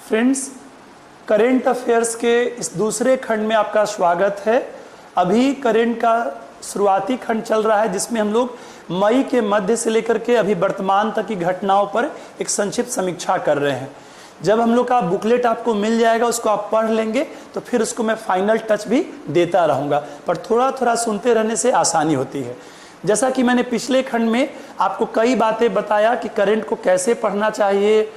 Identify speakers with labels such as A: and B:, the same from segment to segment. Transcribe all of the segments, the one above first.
A: Friends, current affairs के इस दूसरे खंड में आपका स्वागत है। अभी करेंट का शुरुआती खंड चल रहा है जिसमें हम लोग मई के मध्य से लेकर के अभी वर्तमान तक की घटनाओं पर एक संक्षिप्त समीक्षा कर रहे हैं। जब हम लोग का बुकलेट आपको मिल जाएगा, उसको आप पढ़ लेंगे तो फिर उसको मैं फाइनल टच भी देता रहूँगा, पर थोड़ा थोड़ा सुनते रहने से आसानी होती है। जैसा कि मैंने पिछले खंड में आपको कई बातें बताया कि करंट को कैसे पढ़ना चाहिए,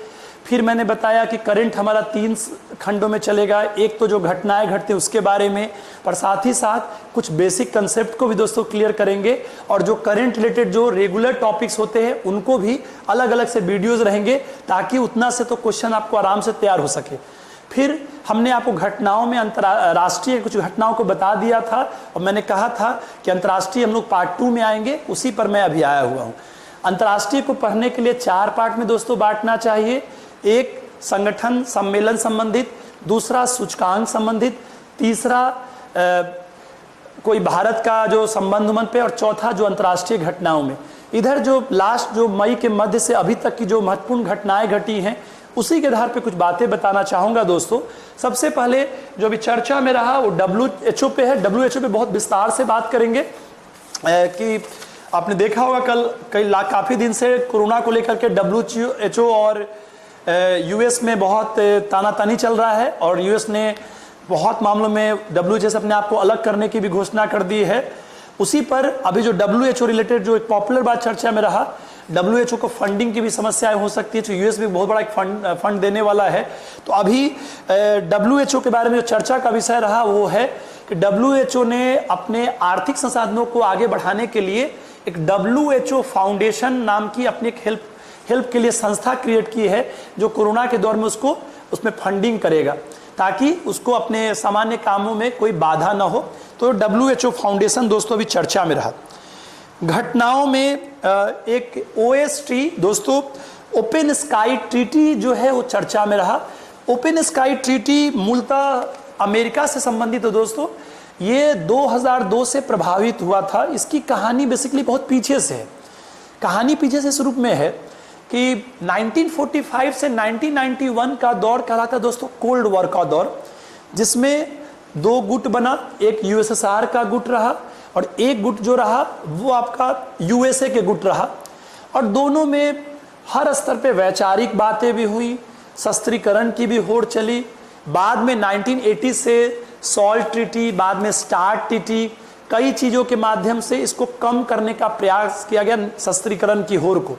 A: फिर मैंने बताया कि करंट हमारा 3 खंडों में चलेगा। एक तो जो घटनाएं घटती हैं उसके बारे में, पर साथ ही साथ कुछ बेसिक कंसेप्ट को भी दोस्तों क्लियर करेंगे, और जो करंट रिलेटेड जो रेगुलर टॉपिक्स होते हैं उनको भी अलग अलग से वीडियोज़ रहेंगे, ताकि उतना से तो क्वेश्चन आपको आराम से तैयार हो सके। फिर हमने आपको घटनाओं में अंतर्राष्ट्रीय कुछ घटनाओं को बता दिया था, और मैंने कहा था कि अंतर्राष्ट्रीय हम लोग पार्ट 2 में आएंगे, उसी पर मैं अभी आया हुआ हूँ। अंतर्राष्ट्रीय को पढ़ने के लिए 4 पार्ट में दोस्तों बांटना चाहिए। एक संगठन सम्मेलन संबंधित, दूसरा सूचकांक संबंधित, तीसरा कोई भारत का जो संबंध उमन पे, और चौथा जो अंतर्राष्ट्रीय घटनाओं में। इधर जो लास्ट जो मई के मध्य से अभी तक की जो महत्वपूर्ण घटनाएं घटी हैं उसी के आधार पे कुछ बातें बताना चाहूँगा दोस्तों। सबसे पहले जो अभी चर्चा में रहा वो WHO पे है। WHO पे बहुत विस्तार से बात करेंगे कि आपने देखा होगा काफ़ी दिन से कोरोना को लेकर के WHO और US में बहुत तानातानी चल रहा है, और US ने बहुत मामलों में WHO से अपने आप को अलग करने की भी घोषणा कर दी है। उसी पर अभी जो WHO रिलेटेड जो एक पॉपुलर बात चर्चा में रहा, WHO को फंडिंग की भी समस्याएं हो सकती है, तो US भी बहुत बड़ा एक फंड देने वाला है। तो अभी WHO के बारे में जो चर्चा का विषय रहा वो है कि WHO ने अपने आर्थिक संसाधनों को आगे बढ़ाने के लिए एक WHO फाउंडेशन नाम की अपनी एक हेल्प के लिए संस्था क्रिएट की है, जो कोरोना के दौर में उसमें फंडिंग करेगा, ताकि उसको अपने सामान्य कामों में कोई बाधा ना हो। तो WHO फाउंडेशन दोस्तों अभी चर्चा में रहा। घटनाओं में एक OST दोस्तों, ओपन स्काई ट्रीटी जो है वो चर्चा में रहा। ओपन स्काई ट्रीटी मूलतः अमेरिका से संबंधित है दोस्तों। ये 2002 से प्रभावित हुआ था। इसकी कहानी बेसिकली बहुत पीछे से है। कहानी पीछे से शुरू में है कि 1945 से 1991 का दौर कहलाता है दोस्तों कोल्ड वॉर का दौर, जिसमें 2 गुट बना। एक USSR का गुट रहा, और एक गुट जो रहा वो आपका USA के गुट रहा। और दोनों में हर स्तर पे वैचारिक बातें भी हुई, शस्त्रीकरण की भी होड़ चली। बाद में 1980 से सॉल्ट ट्रीटी, बाद में स्टार्ट ट्रीटी, कई चीज़ों के माध्यम से इसको कम करने का प्रयास किया गया, शस्त्रीकरण की होड़ को।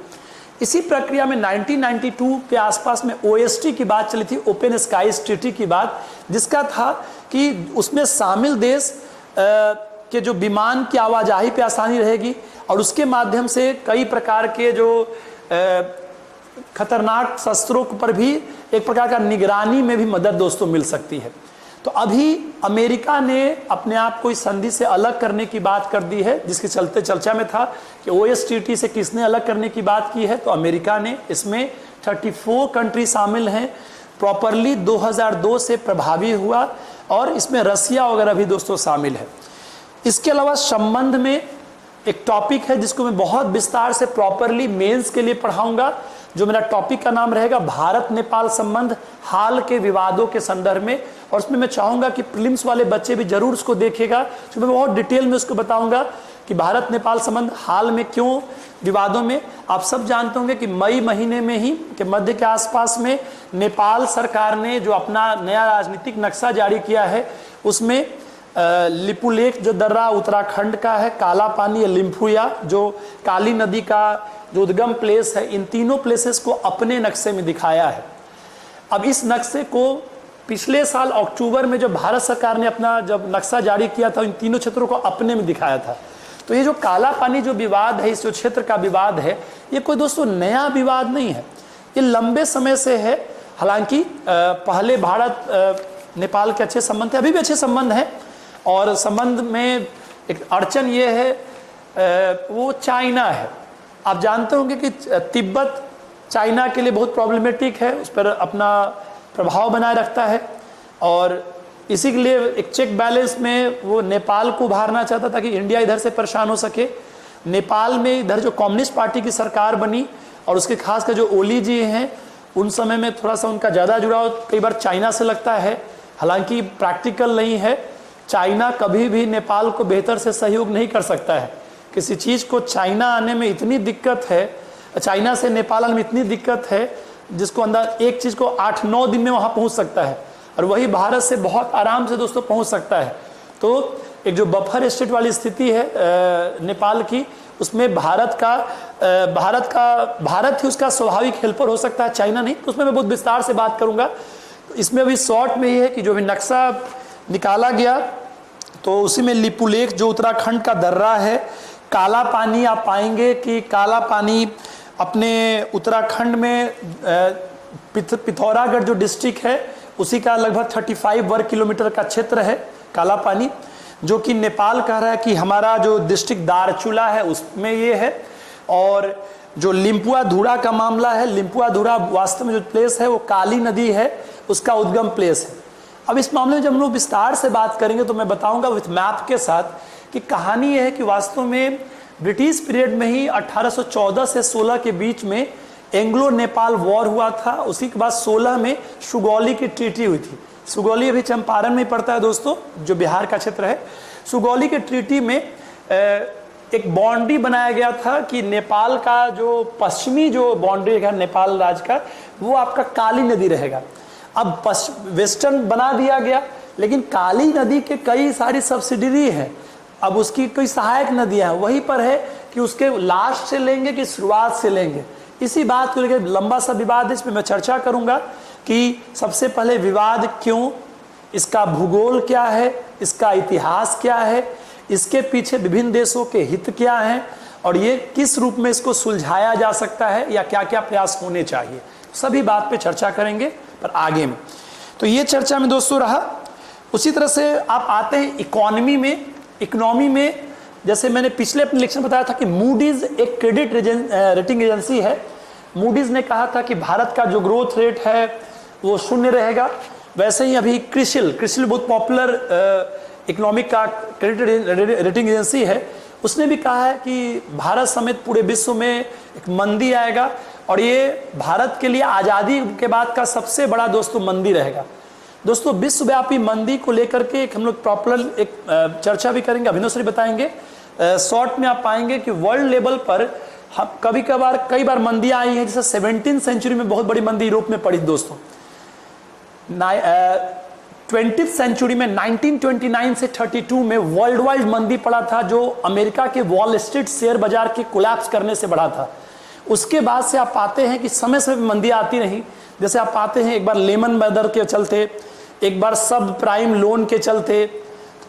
A: इसी प्रक्रिया में 1992 के आसपास में OST की बात चली थी, ओपन स्काईज ट्रीटी की बात, जिसका था कि उसमें शामिल देश के जो विमान की आवाजाही पे आसानी रहेगी, और उसके माध्यम से कई प्रकार के जो खतरनाक शस्त्रों पर भी एक प्रकार का निगरानी में भी मदद दोस्तों मिल सकती है। तो अभी अमेरिका ने अपने आप को इस संधि से अलग करने की बात कर दी है, जिसके चलते चर्चा में था कि OSTT से किसने अलग करने की बात की है, तो अमेरिका ने। इसमें 34 कंट्री शामिल हैं। प्रॉपरली 2002 से प्रभावी हुआ, और इसमें रसिया वगैरह भी दोस्तों शामिल है। इसके अलावा संबंध में एक टॉपिक है जिसको मैं बहुत विस्तार से प्रॉपरली मेंस के लिए पढ़ाऊंगा, जो मेरा टॉपिक का नाम रहेगा भारत नेपाल संबंध हाल के विवादों के संदर्भ में। और उसमें मैं चाहूँगा कि प्रीलिम्स वाले बच्चे भी जरूर उसको देखेगा, तो मैं बहुत डिटेल में उसको बताऊंगा कि भारत नेपाल संबंध हाल में क्यों विवादों में। आप सब जानते होंगे कि मई महीने में ही के मध्य के आसपास में नेपाल सरकार ने जो अपना नया राजनीतिक नक्शा जारी किया है, उसमें लिपुलेख जो दर्रा उत्तराखंड का है, काला पानी या लिम्फुया जो काली नदी का जो उद्गम प्लेस है, इन तीनों प्लेसेस को अपने नक्शे में दिखाया है। अब इस नक्शे को पिछले साल अक्टूबर में जब भारत सरकार ने अपना जब नक्शा जारी किया था, इन तीनों क्षेत्रों को अपने में दिखाया था। तो ये जो काला पानी जो विवाद है, इस जो क्षेत्र का विवाद है, ये कोई दोस्तों नया विवाद नहीं है, ये लंबे समय से है। हालांकि पहले भारत नेपाल के अच्छे संबंध थे, अभी भी अच्छे संबंध हैं, और संबंध में एक अड़चन ये है वो चाइना है। आप जानते होंगे कि तिब्बत चाइना के लिए बहुत प्रॉब्लमेटिक है, उस पर अपना प्रभाव बनाए रखता है, और इसी के लिए एक चेक बैलेंस में वो नेपाल को उभारना चाहता था कि इंडिया इधर से परेशान हो सके। नेपाल में इधर जो कम्युनिस्ट पार्टी की सरकार बनी, और उसके खास कर जो ओली जी हैं, उन समय में थोड़ा सा उनका ज़्यादा जुड़ाव कई बार चाइना से लगता है, हालांकि प्रैक्टिकल नहीं है। चाइना कभी भी नेपाल को बेहतर से सहयोग नहीं कर सकता है। किसी चीज़ को चाइना आने में इतनी दिक्कत है, चाइना से नेपाल आने में इतनी दिक्कत है, जिसको अंदर एक चीज़ को 8-9 दिन में वहाँ पहुँच सकता है, और वही भारत से बहुत आराम से दोस्तों पहुँच सकता है। तो एक जो बफर स्टेट वाली स्थिति है नेपाल की, उसमें भारत ही उसका स्वाभाविक हेल्पर हो सकता है, चाइना नहीं। तो उसमें मैं बहुत विस्तार से बात करूंगा। तो इसमें अभी शॉर्ट में ये है कि जो भी नक्शा निकाला गया, तो उसी में लिपुलेख जो उत्तराखंड का दर्रा है, काला पानी आप पाएंगे कि काला पानी अपने उत्तराखंड में पिथौरागढ़ जो डिस्ट्रिक्ट है उसी का लगभग 35 वर्ग किलोमीटर का क्षेत्र है काला पानी, जो कि नेपाल कह रहा है कि हमारा जो डिस्ट्रिक्ट दारचूला है उसमें ये है। और जो लिम्पुआ धुरा का मामला है, लिम्पुआ धुरा वास्तव में जो प्लेस है वो काली नदी है, उसका उद्गम प्लेस है। अब इस मामले में जब हम लोग विस्तार से बात करेंगे तो मैं बताऊंगा विथ मैप के साथ कि कहानी यह है कि वास्तव में ब्रिटिश पीरियड में ही 1814 से 16 के बीच में एंग्लो नेपाल वॉर हुआ था। उसी के बाद 16 में सुगौली की ट्रीटी हुई थी। सुगौली अभी चंपारण में पड़ता है दोस्तों, जो बिहार का क्षेत्र है। सुगौली के ट्रीटी में एक बाउंड्री बनाया गया था कि नेपाल का जो पश्चिमी जो बाउंड्री है नेपाल राज्य का, वो आपका काली नदी रहेगा। अब वेस्टर्न बना दिया गया, लेकिन काली नदी के कई सारी सब्सिडरी हैं। अब उसकी कोई सहायक नदियां हैं, वहीं पर है कि उसके लास्ट से लेंगे कि शुरुआत से लेंगे। इसी बात को लेकर लंबा सा विवाद है, इसमें मैं चर्चा करूंगा कि सबसे पहले विवाद क्यों, इसका भूगोल क्या है, इसका इतिहास क्या है, इसके पीछे विभिन्न देशों के हित क्या हैं, और ये किस रूप में इसको सुलझाया जा सकता है या क्या क्या प्रयास होने चाहिए, सभी बात पे चर्चा करेंगे पर आगे में। तो ये चर्चा में दोस्तों रहा। उसी तरह से आप आते हैं इकोनॉमी में जैसे मैंने पिछले अपने लेक्चर में बताया था कि मूडीज एक क्रेडिट रेटिंग एजेंसी है। मूडीज ने कहा था कि भारत का जो ग्रोथ रेट है वो 0 रहेगा। वैसे ही अभी क्रिसिल बहुत पॉपुलर इकोनॉमिक का क्रेडिट रेटिंग एजेंसी है, उसने भी कहा है कि भारत समेत पूरे विश्व में एक मंदी आएगा, और ये भारत के लिए आज़ादी के बाद का सबसे बड़ा दोस्तों मंदी रहेगा। दोस्तों विश्वव्यापी मंदी को लेकर के हम लोग प्रॉपर एक चर्चा भी करेंगे, अभिनव सर बताएंगे। शॉर्ट में आप पाएंगे कि वर्ल्ड लेवल पर कई बार मंदियाँ आई हैं, जैसे 17वीं सेंचुरी में बहुत बड़ी मंदी यूरोप में पड़ी दोस्तों। 20वीं सेंचुरी में 1929 से 32 में वर्ल्ड वाइड मंदी पड़ा था, जो अमेरिका के वॉल स्ट्रीट शेयर बाजार के कोलैप्स करने से बढ़ा था। उसके बाद से आप पाते हैं कि समय समय मंदी आती रही। जैसे आप पाते हैं एक बार लेमन ब्रदर्स के चलते, एक बार सब प्राइम लोन के चलते,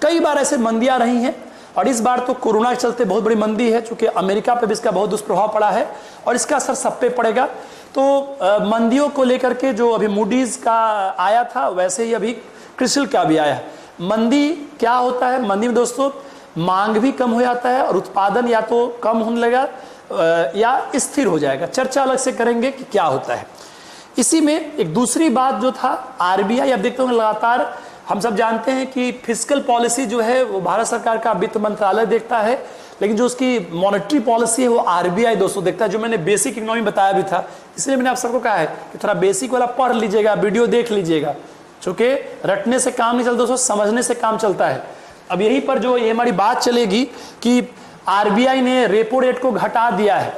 A: कई बार ऐसे मंदियां रही हैं। और इस बार तो कोरोना के चलते बहुत बड़ी मंदी है, चूंकि अमेरिका पे भी इसका बहुत दुष्प्रभाव पड़ा है और इसका असर सब पे पड़ेगा। तो मंदियों को लेकर के जो अभी मूडीज का आया था, वैसे ही अभी क्रिसिल का भी आया है। मंदी क्या होता है? मंदी में दोस्तों मांग भी कम हो जाता है और उत्पादन या तो कम होने लगा या स्थिर हो जाएगा। चर्चा अलग से करेंगे कि क्या होता है। इसी में एक दूसरी बात जो था आरबीआई, अब देखते होंगे लगातार हम सब जानते हैं कि फिस्कल पॉलिसी जो है वो भारत सरकार का वित्त मंत्रालय देखता है, लेकिन जो उसकी मॉनेटरी पॉलिसी है वो आरबीआई दोस्तों देखता है, जो मैंने बेसिक इकोनॉमी बताया भी था। इसलिए मैंने आप सबको कहा है कि थोड़ा बेसिक वाला पढ़ लीजिएगा, वीडियो देख लीजिएगा, चूंकि रटने से काम नहीं चलता दोस्तों, समझने से काम चलता है। अब यहीं पर जो ये हमारी बात चलेगी कि आरबीआई ने रेपो रेट को घटा दिया है,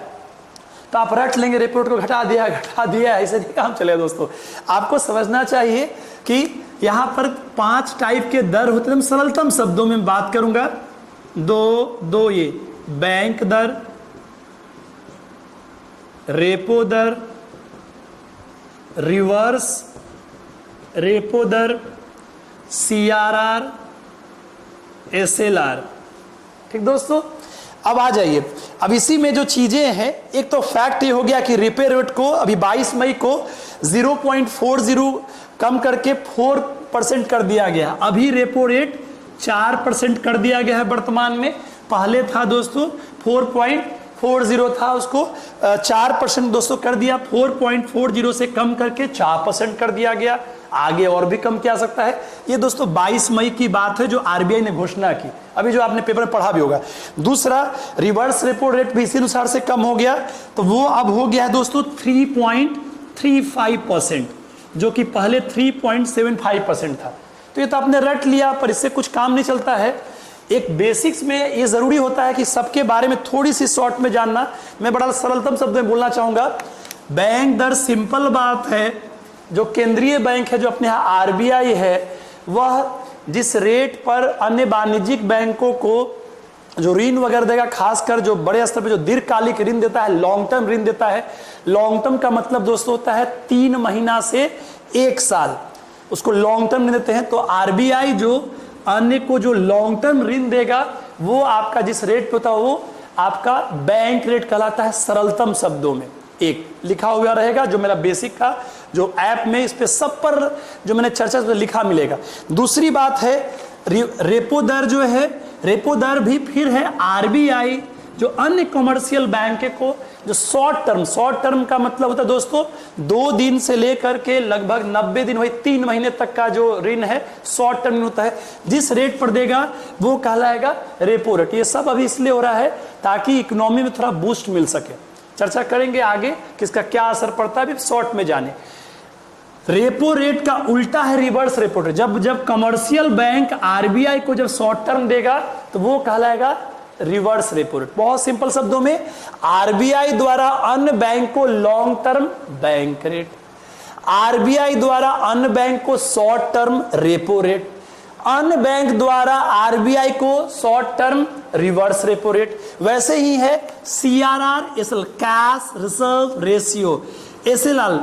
A: तो आप रट लेंगे रेपो रेट को घटा दिया है, ऐसे नहीं काम चलेगा दोस्तों। आपको समझना चाहिए कि यहाँ पर 5 टाइप के दर होते हैं। सरलतम शब्दों में बात करूंगा, दो ये बैंक दर, रेपो दर, रिवर्स रेपो दर, सीआरआर, एसएलआर। ठीक दोस्तों, अब आ जाइए। अब इसी में जो चीजें हैं, एक तो फैक्ट ये हो गया कि रेपो रेट को अभी 22 मई को 0.40 कम करके 4% कर दिया गया। अभी रेपो रेट 4% कर दिया गया है वर्तमान में। पहले था दोस्तों 4.40 था, उसको 4% दोस्तों कर दिया। 4.40 से कम करके 4% कर दिया गया। आगे और भी कम किया सकता है। ये दोस्तों 22 मई की बात है जो आरबीआई ने घोषणा की, अभी जो आपने पेपर में पढ़ा भी होगा। दूसरा, रिवर्स रेपो रेट भी इसी अनुसार से कम हो गया, तो वो अब हो गया है दोस्तों 0.35%, जो कि पहले 3.75% था। तो ये तो आपने रट लिया, पर इससे कुछ काम नहीं चलता है। एक बेसिक्स में ये जरूरी होता है कि सबके बारे में थोड़ी सी शॉर्ट में जानना। मैं बड़ा सरलतम शब्द में बोलना चाहूंगा, बैंक दर सिंपल बात है, जो केंद्रीय बैंक है, जो अपने यहाँ आरबीआई है, वह जिस रेट पर अन्य वाणिज्यिक बैंकों को जो ऋण वगैरह देगा, खासकर जो बड़े स्तर पे जो दीर्घकालिक ऋण देता है, लॉन्ग टर्म ऋण देता है। लॉन्ग टर्म का मतलब दोस्तों होता है 3 महीना से 1 साल, उसको लॉन्ग टर्म ऋण देते हैं। तो आरबीआई जो अन्य को जो लॉन्ग टर्म ऋण देगा, वो आपका जिस रेट पे होता है वो आपका बैंक रेट कहलाता है। सरलतम शब्दों में एक लिखा हुआ रहेगा, जो मेरा बेसिक का जो ऐप में इस पे सब पर जो मैंने चर्चा लिखा मिलेगा। दूसरी बात है रेपो दर जो है, रेपो दर भी फिर है आरबीआई जो अन्य कमर्शियल बैंक को जो शॉर्ट टर्म का मतलब होता है दोस्तों 2 दिन से लेकर के लगभग 90 दिन, वही 3 महीने तक का जो ऋण है शॉर्ट टर्म होता है, जिस रेट पर देगा वो कहलाएगा रेपो रेट। ये सब अभी इसलिए हो रहा है ताकि इकोनॉमी में थोड़ा बूस्ट मिल सके। चर्चा करेंगे आगे किसका क्या असर पड़ता है, अभी शॉर्ट में जाने। रेपो रेट का उल्टा है रिवर्स रेपो रेट। जब कमर्शियल बैंक आरबीआई को जब शॉर्ट टर्म देगा तो वो कहलाएगा रिवर्स रेपो रेट। बहुत सिंपल शब्दों में, आरबीआई द्वारा अन्य बैंक को long term bank rate, RBI द्वारा अन्य बैंक को शॉर्ट टर्म रेपो रेट, अन्य बैंक द्वारा आरबीआई को short term reverse repo rate. वैसे ही है CRR, SL cash reserve ratio, SLR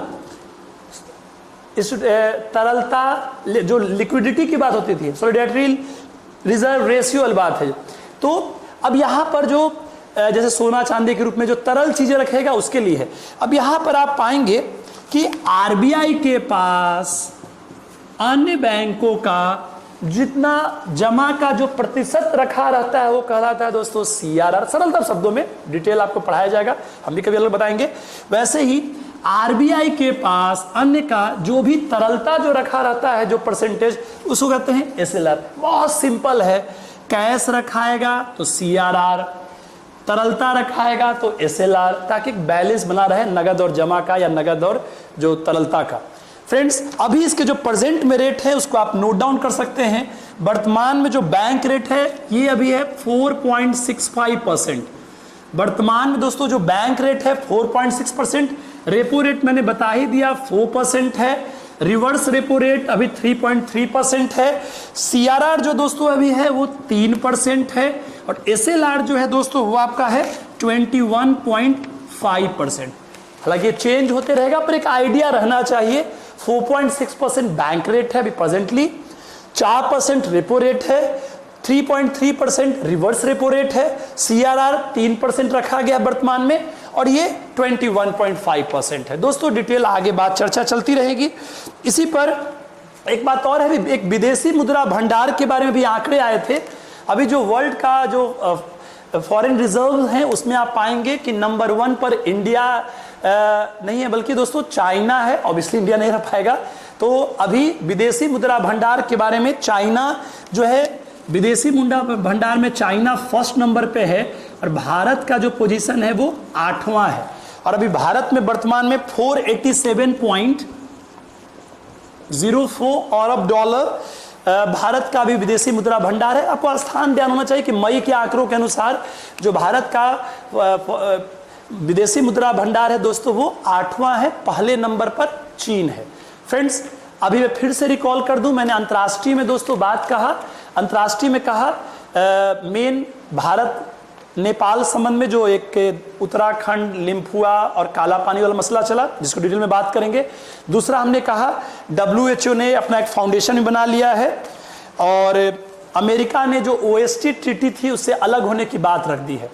A: तरलता जो लिक्विडिटी की बात होती थी, सॉलिडेरिटी रिजर्व रेशियो वाली बात है। तो अब यहां पर जो जैसे सोना चांदी के रूप में जो तरल चीजें रखेगा उसके लिए है। अब यहां पर आप पाएंगे कि आरबीआई के पास अन्य बैंकों का जितना जमा का जो प्रतिशत रखा रहता है वो कहलाता है दोस्तों सीआरआर। सरलता शब्दों में, डिटेल आपको पढ़ाया जाएगा, हम भी कभी अलग बताएंगे। वैसे ही आरबीआई के पास अन्य का जो भी तरलता जो रखा रहता है, जो परसेंटेज, उसको कहते हैं एसएलआर। बहुत सिंपल है, कैश रखाएगा तो सीआरआर, तरलता रखाएगा तो एसएलआर, ताकि बैलेंस बना रहे नगद और जमा का या नगद और जो तरलता का। फ्रेंड्स, अभी इसके जो प्रेजेंट में रेट है उसको आप नोट डाउन कर सकते हैं। वर्तमान में जो बैंक रेट है ये अभी है 4.65%। वर्तमान में दोस्तों जो बैंक रेट है 4.6%। रेपो रेट मैंने बता ही दिया 4% है। रिवर्स रेपो रेट अभी 3.3% है। सीआरआर जो दोस्तों अभी है वो 3% है। और एसएलआर जो है दोस्तों वो आपका है 21.5%। हालांकि ये चेंज होते रहेगा, पर एक आइडिया रहना चाहिए। 4.6% बैंक रेट है अभी प्रेजेंटली, 4% रेपो रेट है, 3.3% रिवर्स रेपो रेट है, सीआरआर 3% रखा गया वर्तमान में, और ये 21.5% है। दोस्तों डिटेल आगे बात चर्चा चलती रहेगी। इसी पर एक बात और है, एक विदेशी मुद्रा भंडार के बारे में भी आंकड़े आए थे। अभी जो वर्ल्ड का जो फॉरेन रिजर्व है उसमें आप पाएंगे कि नंबर 1 पर इंडिया नहीं है, बल्कि दोस्तों चाइना है। ऑब्वियसली इंडिया नहीं रह पाएगा। तो अभी विदेशी मुद्रा भंडार के बारे में चाइना जो है, विदेशी मुद्रा भंडार में चाइना फर्स्ट नंबर पे है, और भारत का जो पोजीशन है वो 8वां है। और अभी भारत में वर्तमान में 487.04 अरब डॉलर भारत का भी विदेशी मुद्रा भंडार है। आपको स्थान ध्यान होना चाहिए कि मई के आंकड़ों के अनुसार जो भारत का विदेशी मुद्रा भंडार है दोस्तों वो 8वां है। पहले नंबर पर चीन है। फ्रेंड्स, अभी मैं फिर से रिकॉल कर दूं, मैंने अंतर्राष्ट्रीय में दोस्तों बात कहा, अंतर्राष्ट्रीय में कहा मेन भारत नेपाल संबंध में जो एक उत्तराखंड, लिम्फुआ और काला पानी वाला मसला चला, जिसको डिटेल में बात करेंगे। दूसरा हमने कहा WHO ने अपना एक फाउंडेशन भी बना लिया है, और अमेरिका ने जो OST ट्रीटी थी उससे अलग होने की बात रख दी है।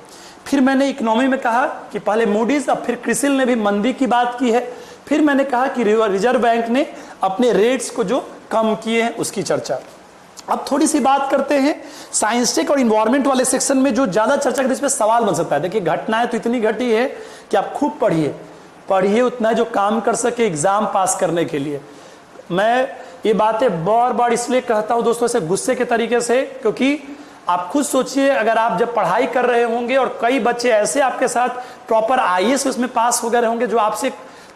A: फिर मैंने इकोनॉमी में कहा कि पहले मूडीज, अब फिर क्रिसिल ने भी मंदी की बात की है। फिर मैंने कहा कि रिजर्व बैंक ने अपने रेट्स को जो कम किए हैं उसकी चर्चा। अब थोड़ी सी बात करते हैं साइंस टेक और इन्वायरमेंट वाले सेक्शन में, जो ज्यादा चर्चा करते हैं, इस पर सवाल बन सकता है। देखिए, घटनाएं तो इतनी घटी है कि आप खूब पढ़िए उतना जो काम कर सके एग्जाम पास करने के लिए। मैं ये बातें बार बार इसलिए कहता हूं दोस्तों से गुस्से के तरीके से, क्योंकि आप खुद सोचिए, अगर आप जब पढ़ाई कर रहे होंगे और कई बच्चे ऐसे आपके साथ प्रॉपर IAS उसमें पास हो गए होंगे जो आपसे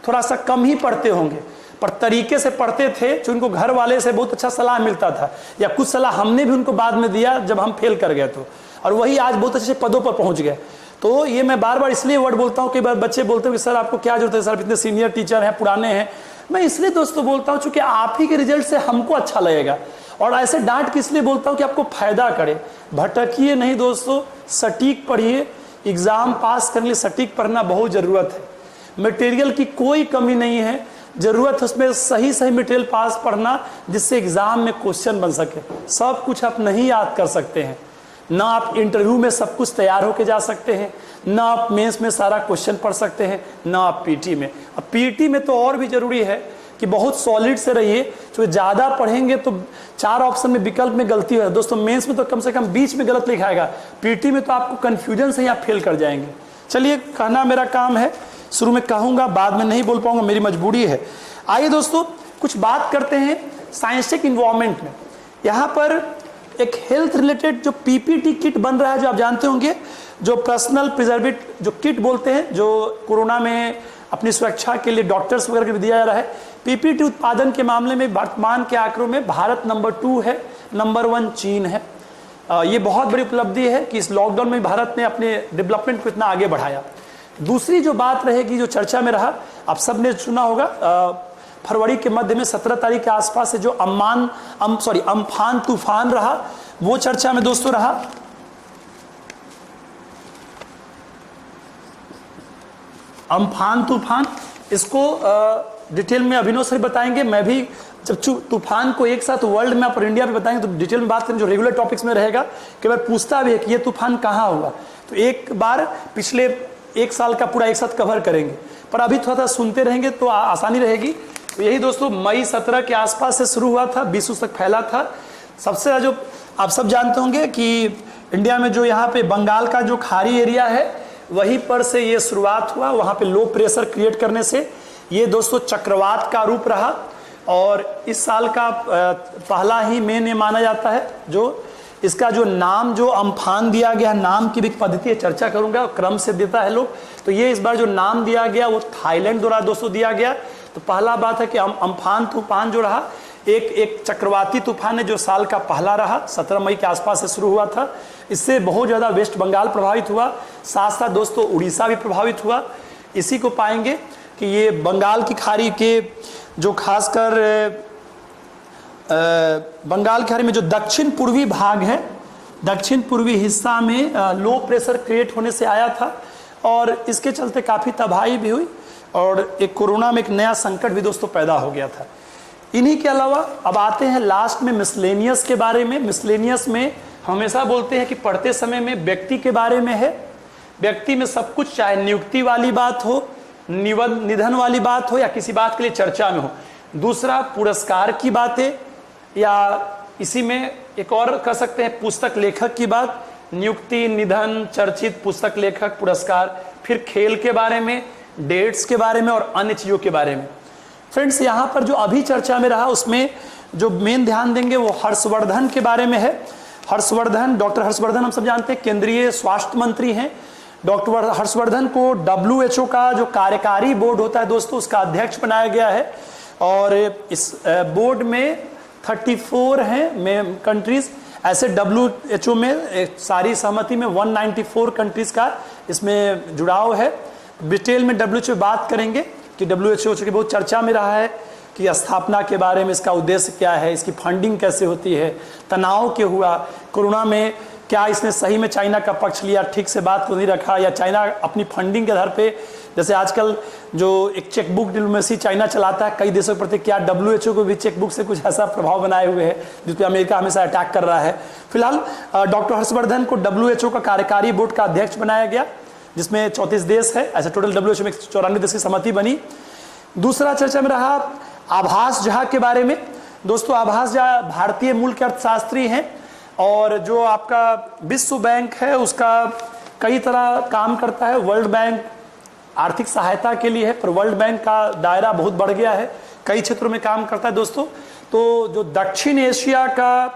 A: थोड़ा सा कम ही पढ़ते होंगे, पर तरीके से पढ़ते थे, जो उनको घर वाले से बहुत अच्छा सलाह मिलता था, या कुछ सलाह हमने भी उनको बाद में दिया जब हम फेल कर गए तो, और वही आज बहुत अच्छे पदों पर पहुंच गए। तो ये मैं बार बार इसलिए वर्ड बोलता हूँ, कई बार बच्चे बोलते हैं कि सर आपको क्या जरूरत है, सर इतने सीनियर टीचर हैं, पुराने हैं। मैं इसलिए दोस्तों बोलता हूँ चूंकि आप ही के रिजल्ट से हमको अच्छा लगेगा, और ऐसे डांट के इसलिए बोलता हूँ कि आपको फायदा करे। भटकिए नहीं दोस्तों, सटीक पढ़िए। एग्जाम पास करने के लिए सटीक पढ़ना बहुत ज़रूरत है। मटेरियल की कोई कमी नहीं है, ज़रूरत है उसमें सही सही मटेरियल पास पढ़ना, जिससे एग्ज़ाम में क्वेश्चन बन सके। सब कुछ आप नहीं याद कर सकते हैं, ना आप इंटरव्यू में सब कुछ तैयार होके जा सकते हैं, ना आप मेंस में सारा क्वेश्चन पढ़ सकते हैं, ना आप पीटी में। अब पीटी में तो और भी ज़रूरी है कि बहुत सॉलिड से रहिए, क्योंकि ज़्यादा पढ़ेंगे तो 4 ऑप्शन में विकल्प में गलती है दोस्तों। मेंस में तो कम से कम बीच में गलत लिखाएगा, पीटी में तो आपको कन्फ्यूजन से ही आप फेल कर जाएंगे। चलिए, कहना मेरा काम है, शुरू में कहूँगा, बाद में नहीं बोल पाऊँगा, मेरी मजबूरी है। आइए दोस्तों, कुछ बात करते हैं साइंटिफिक इन्वायरमेंट में। यहाँ पर एक हेल्थ रिलेटेड जो पीपीटी किट बन रहा है, जो आप जानते होंगे, जो पर्सनल प्रिजर्वेटिव जो किट बोलते हैं, जो कोरोना में अपनी सुरक्षा के लिए डॉक्टर्स वगैरह को दिया जा रहा है। पीपीटी उत्पादन के मामले में वर्तमान के आंकड़ों में भारत नंबर 2 है, नंबर 1 चीन है। ये बहुत बड़ी उपलब्धि है कि इस लॉकडाउन में भारत ने अपने डेवलपमेंट को इतना आगे बढ़ाया। दूसरी जो बात रहेगी, जो चर्चा में रहा, आप सब ने सुना होगा, फरवरी के मध्य में 17 तारीख के आसपास से जो अम्फान तूफान रहा, वो चर्चा में दोस्तों रहा। अम्फान तूफान, इसको डिटेल में अभिनव सर बताएंगे। मैं भी जब तूफान को एक साथ वर्ल्ड में और इंडिया में बताएंगे तो डिटेल में बात करेंगे, जो रेगुलर टॉपिक्स में रहेगा। कई बार पूछता भी है कि ये तूफान कहाँ हुआ, तो एक बार पिछले 1 साल का पूरा एक साथ कवर करेंगे, पर अभी थोड़ा सुनते रहेंगे तो आसानी रहेगी। तो यही दोस्तों मई 17 के आसपास से शुरू हुआ था, विश्व तक फैला था। सबसे ज़्यादा जो आप सब जानते होंगे कि इंडिया में जो यहाँ पे बंगाल का जो खाड़ी एरिया है, वहीं पर से ये शुरुआत हुआ। वहाँ पे लो प्रेशर क्रिएट करने से ये दोस्तों चक्रवात का रूप रहा, और इस साल का पहला ही मेन ये माना जाता है। जो इसका जो नाम जो अम्फान दिया गया, नाम की भी पद्धति चर्चा करूंगा, क्रम से देता है लोग। तो ये इस बार जो नाम दिया गया वो थाईलैंड द्वारा दोस्तों दिया गया। तो पहला बात है कि अम्फान तूफान जो रहा, एक चक्रवाती तूफान है जो साल का पहला रहा, 17 मई के आसपास से शुरू हुआ था। इससे बहुत ज़्यादा वेस्ट बंगाल प्रभावित हुआ, साथ साथ दोस्तों उड़ीसा भी प्रभावित हुआ। इसी को पाएंगे कि ये बंगाल की खाड़ी के जो खासकर बंगाल की खाड़ी में जो दक्षिण पूर्वी भाग है, दक्षिण पूर्वी हिस्सा में लो प्रेशर क्रिएट होने से आया था, और इसके चलते काफ़ी तबाही भी हुई, और एक कोरोना में एक नया संकट भी दोस्तों पैदा हो गया था। इन्हीं के अलावा अब आते हैं लास्ट में मिसलेनियस के बारे में। मिसलेनियस में हमेशा बोलते हैं कि पढ़ते समय में व्यक्ति के बारे में है। व्यक्ति में सब कुछ, चाहे नियुक्ति वाली बात हो, निधन वाली बात हो, या किसी बात के लिए चर्चा में हो। दूसरा पुरस्कार की बातें, या इसी में एक और कह सकते हैं पुस्तक लेखक की बात, नियुक्ति, निधन, चर्चित, पुस्तक लेखक, पुरस्कार। फिर खेल के बारे में, डेट्स के बारे में, और अन्य चीज़ों के बारे में। फ्रेंड्स, यहाँ पर जो अभी चर्चा में रहा उसमें जो मेन ध्यान देंगे वो हर्षवर्धन के बारे में है। हर्षवर्धन, डॉक्टर हर्षवर्धन हम सब जानते हैं केंद्रीय स्वास्थ्य मंत्री हैं। डॉक्टर हर्षवर्धन को WHO का जो कार्यकारी बोर्ड होता है दोस्तों, उसका अध्यक्ष बनाया गया है, और इस बोर्ड में 34 हैं कंट्रीज। ऐसे WHO में सारी सहमति में 194 कंट्रीज का इसमें जुड़ाव है। डिटेल में WHO बात करेंगे कि WHO की बहुत चर्चा में रहा है कि स्थापना के बारे में, इसका उद्देश्य क्या है, इसकी फंडिंग कैसे होती है, तनाव क्यों हुआ, कोरोना में क्या इसने सही में चाइना का पक्ष लिया, ठीक से बात को नहीं रखा, या चाइना अपनी फंडिंग के आधार पे, जैसे आजकल जो एक चेकबुक डिप्लोमेसी चाइना चलाता है कई देशों के प्रति, क्या WHO को भी चेकबुक से कुछ ऐसा प्रभाव बनाए हुए है जिस पर अमेरिका हमेशा अटैक कर रहा है। फिलहाल डॉक्टर हर्षवर्धन को WHO का कार्यकारी बोर्ड का अध्यक्ष बनाया गया, जिसमें 34 देश है। ऐसा टोटल WHO में 94 देश की सहमति बनी। दूसरा चर्चा में रहा आभास झा के बारे में। दोस्तों, आभास झा भारतीय मूल के अर्थशास्त्री हैं, और जो आपका विश्व बैंक है उसका कई तरह काम करता है। वर्ल्ड बैंक आर्थिक सहायता के लिए है, पर वर्ल्ड बैंक का दायरा बहुत बढ़ गया है, कई क्षेत्रों में काम करता है दोस्तों। तो जो दक्षिण एशिया का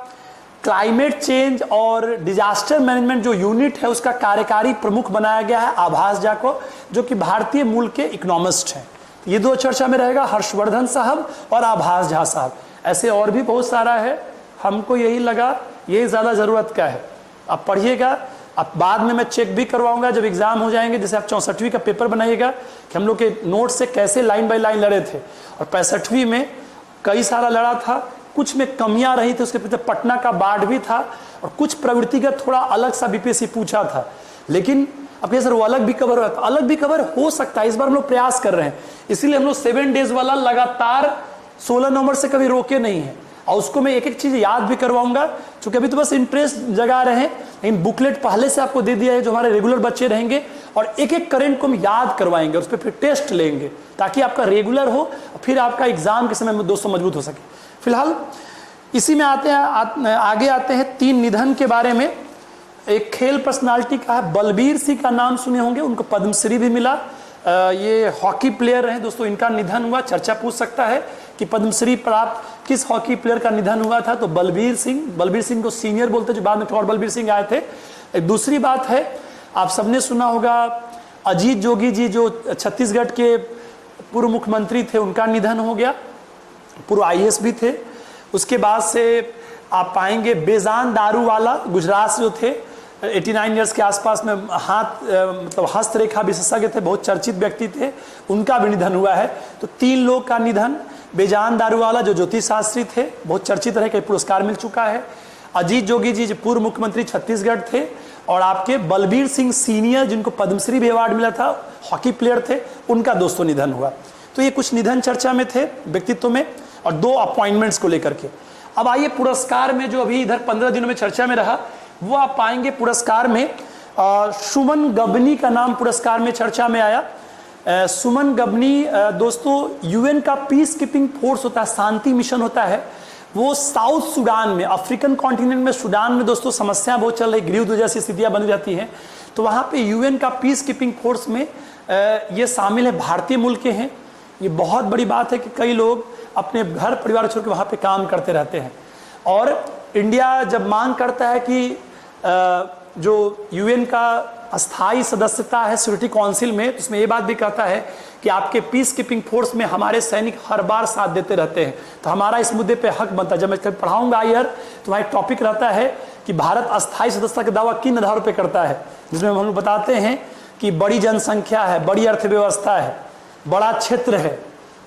A: क्लाइमेट चेंज और डिजास्टर मैनेजमेंट जो यूनिट है उसका कार्यकारी प्रमुख बनाया गया है आभास झा को, जो कि भारतीय मूल के इकोनॉमिस्ट हैं। ये दो चर्चा में रहेगा, हर्षवर्धन साहब और आभास झा साहब। ऐसे और भी बहुत सारा है, हमको यही लगा यही ज़्यादा ज़रूरत का है। आप पढ़िएगा, अब बाद में मैं चेक भी करवाऊंगा जब एग्जाम हो जाएंगे, जैसे आप 64वीं का पेपर बनाइएगा कि हम लोग के नोट से कैसे लाइन बाय लाइन लड़े थे, और 65वीं में कई सारा लड़ा था, कुछ में कमियां रही थी, उसके पीछे पटना का बाढ़ भी था, और कुछ प्रवृत्तिगत थोड़ा अलग सा बीपीएससी पूछा था। लेकिन अब ये सर वो अलग भी कवर हो, अलग भी कवर हो सकता है, इस बार हम लोग प्रयास कर रहे हैं। इसीलिए हम लोग 7 डेज वाला लगातार 16 नवंबर से कभी रोके नहीं है, और उसको मैं एक एक चीज याद भी करवाऊंगा, क्योंकि अभी तो बस इंटरेस्ट जगा रहे हैं, लेकिन बुकलेट पहले से आपको दे दिया है जो हमारे रेगुलर बच्चे रहेंगे, और एक एक करंट को हम याद करवाएंगे, उस पर फिर टेस्ट लेंगे ताकि आपका रेगुलर हो, फिर आपका एग्जाम के समय में दोस्तों मजबूत हो सके। फिलहाल इसी में आते हैं, आगे आते हैं 3 निधन के बारे में। एक खेल पर्सनालिटी का है, बलबीर सिंह का नाम सुने होंगे, उनको पद्मश्री भी मिला। ये हॉकी प्लेयर हैं दोस्तों, इनका निधन हुआ। चर्चा पूछ सकता है कि पद्मश्री प्राप्त किस हॉकी प्लेयर का निधन हुआ था, तो बलबीर सिंह को सीनियर बोलते, जो बाद में और बलबीर सिंह आए थे। एक दूसरी बात है, आप सबने सुना होगा अजीत जोगी जी, जो छत्तीसगढ़ के पूर्व मुख्यमंत्री थे, उनका निधन हो गया, पूर्व IAS भी थे। उसके बाद से आप पाएंगे बेजान दारूवाला, गुजरात से जो थे, 89 ईयर्स के आसपास में मतलब हस्तरेखा विशेषज्ञ थे, बहुत चर्चित व्यक्ति थे, उनका भी निधन हुआ है। तो 3 लोग का निधन, बेजान दारूवाला जो ज्योतिष शास्त्री थे, बहुत चर्चित रहे, कई पुरस्कार मिल चुका है। अजीत जोगी जी जो पूर्व मुख्यमंत्री छत्तीसगढ़ थे, और आपके बलबीर सिंह सीनियर जिनको पद्मश्री भी अवार्ड मिला था, हॉकी प्लेयर थे, उनका दोस्तों निधन हुआ। तो ये कुछ निधन चर्चा में थे व्यक्तित्व में, और 2 अपॉइंटमेंट्स को लेकर के। अब आइए पुरस्कार में, जो अभी इधर 15 दिनों में चर्चा में रहा, वो आप पाएंगे पुरस्कार में सुमन गबनी का नाम पुरस्कार में चर्चा में आया। सुमन गबनी दोस्तों UN का पीस कीपिंग फोर्स होता है, शांति मिशन होता है, वो साउथ सूडान में, अफ्रीकन कॉन्टिनेंट में, सूडान में दोस्तों समस्या बहुत चल रही, गृह जैसी स्थितियां बन जाती हैं, तो वहाँ पे UN का पीस कीपिंग फोर्स में ये शामिल है, भारतीय मूल के हैं। ये बहुत बड़ी बात है कि कई लोग अपने घर परिवार छोड़ के वहाँ पे काम करते रहते हैं, और इंडिया जब मांग करता है कि जो UN का अस्थाई सदस्यता है सिक्योरिटी काउंसिल में, तो उसमें ये बात भी कहता है कि आपके पीस कीपिंग फोर्स में हमारे सैनिक हर बार साथ देते रहते हैं, तो हमारा इस मुद्दे पे हक बनता है। जब मैं कभी पढ़ाऊंगा यार, तो वहाँ एक टॉपिक रहता है कि भारत अस्थाई सदस्यता का दावा किन आधार पर करता है, जिसमें हम लोग बताते हैं कि बड़ी जनसंख्या है, बड़ी अर्थव्यवस्था है, बड़ा क्षेत्र है,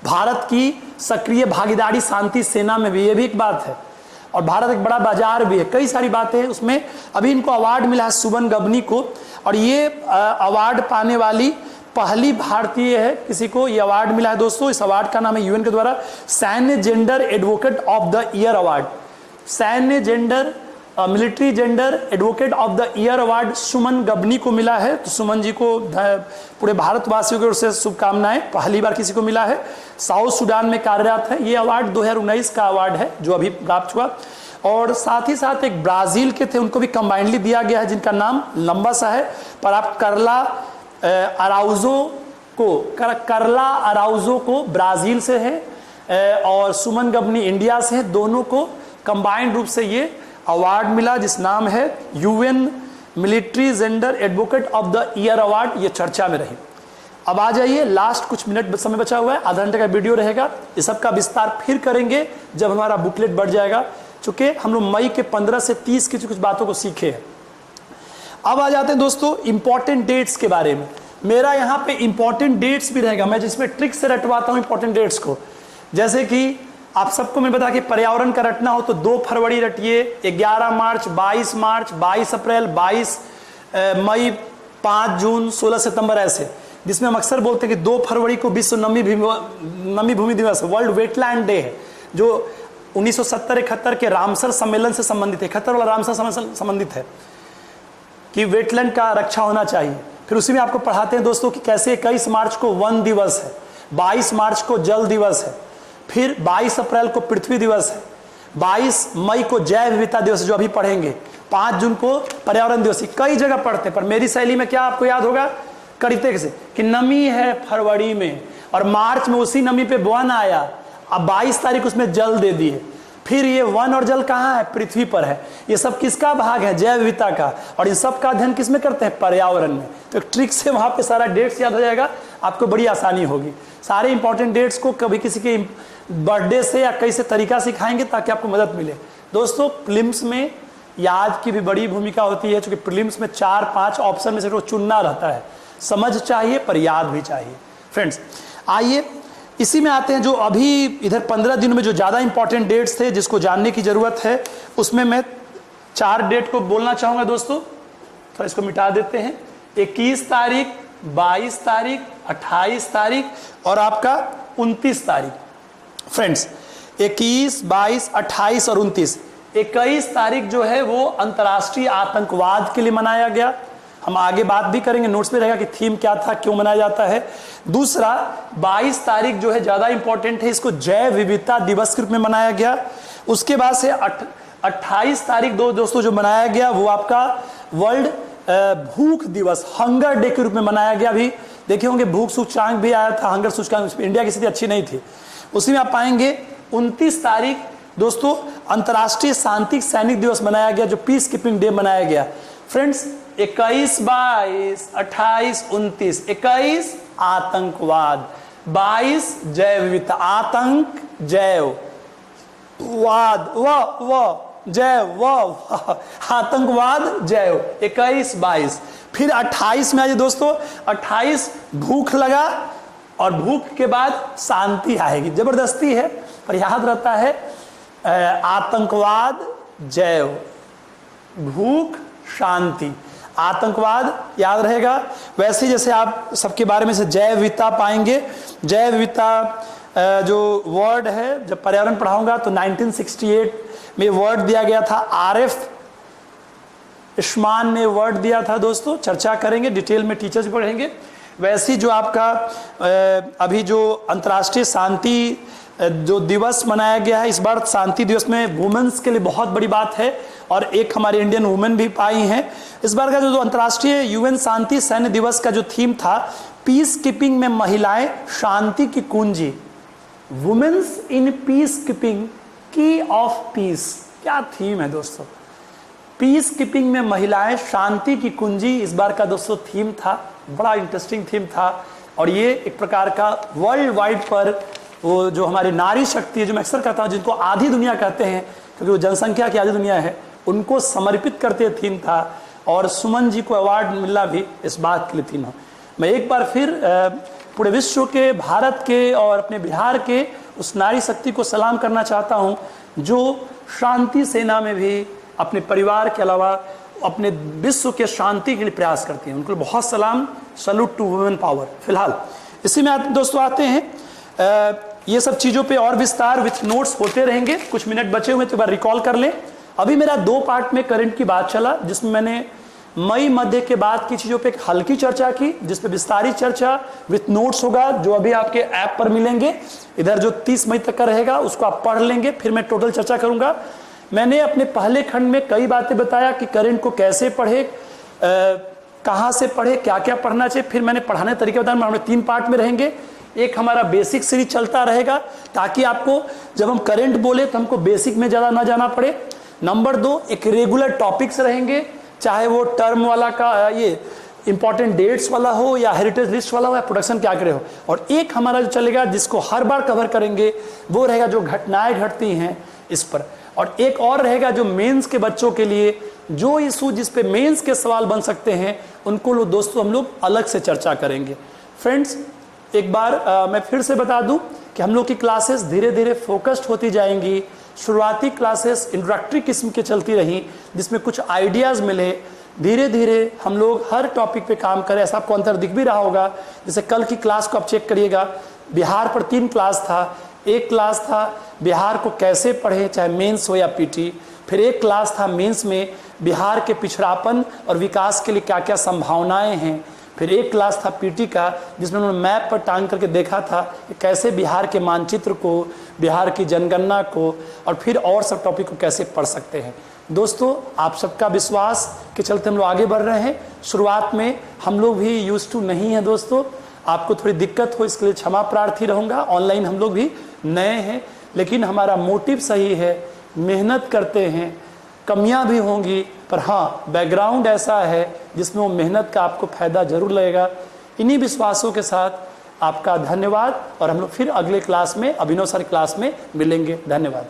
A: भारत की सक्रिय भागीदारी शांति सेना में भी, ये भी एक बात है, और भारत एक बड़ा बाजार भी है, कई सारी बातें हैं उसमें। अभी इनको अवार्ड मिला है सुमन गबनी को, और ये अवार्ड पाने वाली पहली भारतीय है, किसी को ये अवार्ड मिला है दोस्तों। इस अवार्ड का नाम है UN के द्वारा सैन्य gender advocate of the year award, सैन्य gender military gender advocate of the year award Suman Gawani को मिला है। तो सुमन जी को पूरे भारतवासियों की ओर से शुभकामनाएं, पहली बार किसी को मिला है, साउथ सूडान में कार्यरत है। ये अवार्ड 2019 का अवार्ड है जो अभी प्राप्त हुआ, और साथ ही साथ एक ब्राजील के थे, उनको भी कंबाइंडली दिया गया है, जिनका नाम लंबा सा है, पर आप करला अराउजो को ब्राजील से है, और सुमन गबनी इंडिया से है, दोनों को कंबाइंड रूप से ये अवार्ड मिला, जिस नाम है UN military gender advocate of the year award. ये चर्चा में रही। अब आ जाइए, लास्ट कुछ मिनट समय बचा हुआ है, आधा घंटे का वीडियो रहेगा, इस सब का विस्तार फिर करेंगे जब हमारा बुकलेट बढ़ जाएगा, चूंकि हम लोग मई के 15 से 30 की कुछ बातों को सीखे हैं। अब आ जाते हैं दोस्तों इंपॉर्टेंट डेट्स के बारे में। मेरा यहाँ पे इंपॉर्टेंट डेट्स भी रहेगा, मैं जिसमें ट्रिक से रटवाता हूँ इंपॉर्टेंट डेट्स को। जैसे कि आप सबको मैं बता कि पर्यावरण का रटना हो तो 2 फरवरी रटिए, 11 मार्च, 22 मार्च, 22 अप्रैल, 22 मई, 5 जून, 16 सितंबर, ऐसे, जिसमें हम अक्सर बोलते हैं कि 2 फरवरी को विश्व नमी भूमि दिवस, वर्ल्ड वेटलैंड डे है, जो 1970-71 के रामसर सम्मेलन से संबंधित है, 71 वाला रामसर सम्मेलन संबंधित है कि वेटलैंड का रक्षा होना चाहिए। फिर उसी में आपको पढ़ाते हैं दोस्तों कि कैसे 21 मार्च को वन दिवस है, 22 मार्च को जल दिवस है, फिर 22 अप्रैल को पृथ्वी दिवस है, 22 मई को जैव विविधता दिवस जो अभी पढ़ेंगे, 5 जून को पर्यावरण दिवस। कई जगह पढ़ते हैं, पर मेरी शैली में क्या आपको याद होगा करीते से कि नमी है फरवरी में, और मार्च में उसी नमी पे वन आया, अब 22 तारीख उसमें जल दे दिए, फिर ये वन और जल कहाँ है? पृथ्वी पर है। ये सब किसका भाग है? जैव विविधता का। और इन सब का अध्ययन किसमें करते हैं? पर्यावरण में। तो एक ट्रिक से वहाँ पे सारा डेट्स याद हो जाएगा, आपको बड़ी आसानी होगी। सारे इंपॉर्टेंट डेट्स को कभी किसी के बर्थडे से या कैसे तरीका सिखाएंगे ताकि आपको मदद मिले। दोस्तों प्रीलिम्स में याद की भी बड़ी भूमिका होती है, क्योंकि प्रीलिम्स में 4-5 ऑप्शन में से वो चुनना रहता है। समझ चाहिए पर याद भी चाहिए। फ्रेंड्स आइए इसी में आते हैं, जो अभी इधर 15 दिनों में जो ज़्यादा इंपॉर्टेंट डेट्स थे जिसको जानने की ज़रूरत है, उसमें मैं 4 डेट को बोलना चाहूँगा दोस्तों। तो इसको मिटा देते हैं। 21 तारीख, 22 तारीख, 28 तारीख और आपका 29 तारीख। फ्रेंड्स 21, 22, 28 और 29। 21 तारीख जो है वो अंतर्राष्ट्रीय आतंकवाद के लिए मनाया गया। हम आगे बात भी करेंगे, नोट्स में रहेगा कि थीम क्या था, क्यों मनाया जाता है। दूसरा 22 तारीख जो है ज़्यादा इंपॉर्टेंट है, इसको जैव विविधता दिवस के रूप में मनाया गया। उसके बाद से 28 तारीख दोस्तों जो मनाया गया वो आपका वर्ल्ड भूख दिवस, हंगर डे के रूप में मनाया गया। अभी देखे होंगे भूख सूचकांक भी आया था, हंगर सूचकांक, इंडिया की स्थिति अच्छी नहीं थी। उसी में आप पाएंगे 29 तारीख दोस्तों अंतर्राष्ट्रीय शांति सैनिक दिवस मनाया गया, जो पीस कीपिंग डे मनाया गया। फ्रेंड्स 21, 22, 28, 29। 21 आतंकवाद, 22 जैव विविधता। आतंक जैव, वाद जैव आतंकवाद जैव। 21, 22। फिर 28 में आइए दोस्तों, 28 भूख लगा और भूख के बाद शांति आएगी। जबरदस्ती है पर याद रहता है, आतंकवाद जैव, भूख शांति, आतंकवाद याद रहेगा। वैसे ही जैसे आप सबके बारे में से जैव विविधता पाएंगे। जैव विविधता जो वर्ड है, जब पर्यावरण पढ़ाऊंगा तो 1968 में वर्ड दिया गया था, RF इश्मान ने वर्ड दिया था दोस्तों। चर्चा करेंगे, डिटेल में टीचर्स पढ़ेंगे। वैसे ही जो आपका अभी जो अंतर्राष्ट्रीय शांति जो दिवस मनाया गया है, इस बार शांति दिवस में वुमेन्स के लिए बहुत बड़ी बात है और एक हमारी इंडियन वुमेन भी पाई हैं। इस बार का जो अंतर्राष्ट्रीय UN शांति सैन्य दिवस का जो थीम था, पीस कीपिंग में महिलाएं शांति की कुंजी, वुमेन्स इन पीस कीपिंग, की ऑफ पीस। क्या थीम है दोस्तों, पीस कीपिंग में महिलाएं शांति की कुंजी इस बार का दोस्तों थीम था। बड़ा इंटरेस्टिंग थीम था और ये एक प्रकार का वर्ल्ड वाइड पर वो जो हमारी नारी शक्ति है, जो मैं अक्सर कहता हूँ जिनको आधी दुनिया कहते हैं, क्योंकि वो जनसंख्या की आधी दुनिया है, उनको समर्पित करते थीम था। और सुमन जी को अवार्ड मिलना भी इस बात के लिए थीम है। मैं एक बार फिर पूरे विश्व के, भारत के और अपने बिहार के उस नारी शक्ति को सलाम करना चाहता हूँ जो शांति सेना में भी अपने परिवार के अलावा अपने विश्व के शांति के लिए प्रयास करती हैं। उनको बहुत सलाम, सल्यूट टू वुमेन पावर। फिलहाल इसी में दोस्तों आते हैं, ये सब चीज़ों पे और विस्तार विथ नोट्स होते रहेंगे। कुछ मिनट बचे हुए तो एक बार रिकॉल कर लें। अभी मेरा 2 पार्ट में करंट की बात चला, जिसमें मैंने मई मध्य के बाद की चीज़ों पे एक हल्की चर्चा की, जिस पे विस्तारित चर्चा विथ नोट्स होगा, जो अभी आपके ऐप पर मिलेंगे। इधर जो 30 मई तक का रहेगा उसको आप पढ़ लेंगे, फिर मैं टोटल चर्चा करूँगा। मैंने अपने पहले खंड में कई बातें बताया कि करंट को कैसे पढ़े, कहाँ से पढ़े, क्या क्या पढ़ना चाहिए। फिर मैंने पढ़ाने का तरीका बताया। हम 3 पार्ट में रहेंगे। एक हमारा बेसिक सीरीज चलता रहेगा ताकि आपको जब हम करंट बोले तो हमको बेसिक में ज़्यादा ना जाना पड़े। नंबर 2, एक रेगुलर टॉपिक्स रहेंगे, चाहे वो टर्म वाला का ये इंपॉर्टेंट डेट्स वाला हो या हेरिटेज लिस्ट वाला हो या प्रोडक्शन क्या करे हो। और एक हमारा जो चलेगा जिसको हर बार कवर करेंगे वो रहेगा जो घटनाएं घटती हैं इस पर। और एक और रहेगा जो मेंस के बच्चों के लिए जो इशू जिस पे मेंस के सवाल बन सकते हैं उनको दोस्तों हम लोग अलग से चर्चा करेंगे। फ्रेंड्स एक बार मैं फिर से बता दूं कि हम लोग की क्लासेस धीरे धीरे फोकस्ड होती जाएंगी। शुरुआती क्लासेस इंट्रोडक्टरी किस्म की चलती रहीं, जिसमें कुछ आइडियाज़ मिले। धीरे धीरे हम लोग हर टॉपिक पे काम करें। ऐसा आपको अंतर दिख भी रहा होगा। जैसे कल की क्लास को आप चेक करिएगा, बिहार पर 3 क्लास था। एक क्लास था बिहार को कैसे पढ़ें, चाहे मेंस हो या पीटी। फिर एक क्लास था मेंस में बिहार के पिछड़ापन और विकास के लिए क्या क्या संभावनाएं हैं। फिर एक क्लास था पीटी का, जिसमें उन्होंने मैप पर टांग करके देखा था कि कैसे बिहार के मानचित्र को, बिहार की जनगणना को और फिर और सब टॉपिक को कैसे पढ़ सकते हैं। दोस्तों आप सबका विश्वास के चलते हम लोग आगे बढ़ रहे हैं। शुरुआत में हम लोग भी यूज्ड टू नहीं हैं दोस्तों, आपको थोड़ी दिक्कत हो इसके लिए क्षमा प्रार्थी रहूँगा। ऑनलाइन हम लोग भी नए हैं, लेकिन हमारा मोटिव सही है मेहनत करते हैं, कमियां भी होंगी, पर हाँ बैकग्राउंड ऐसा है जिसमें वो मेहनत का आपको फायदा जरूर लगेगा। इन्हीं विश्वासों के साथ आपका धन्यवाद, और हम लोग फिर अगले क्लास में, अभिनव सर क्लास में मिलेंगे। धन्यवाद।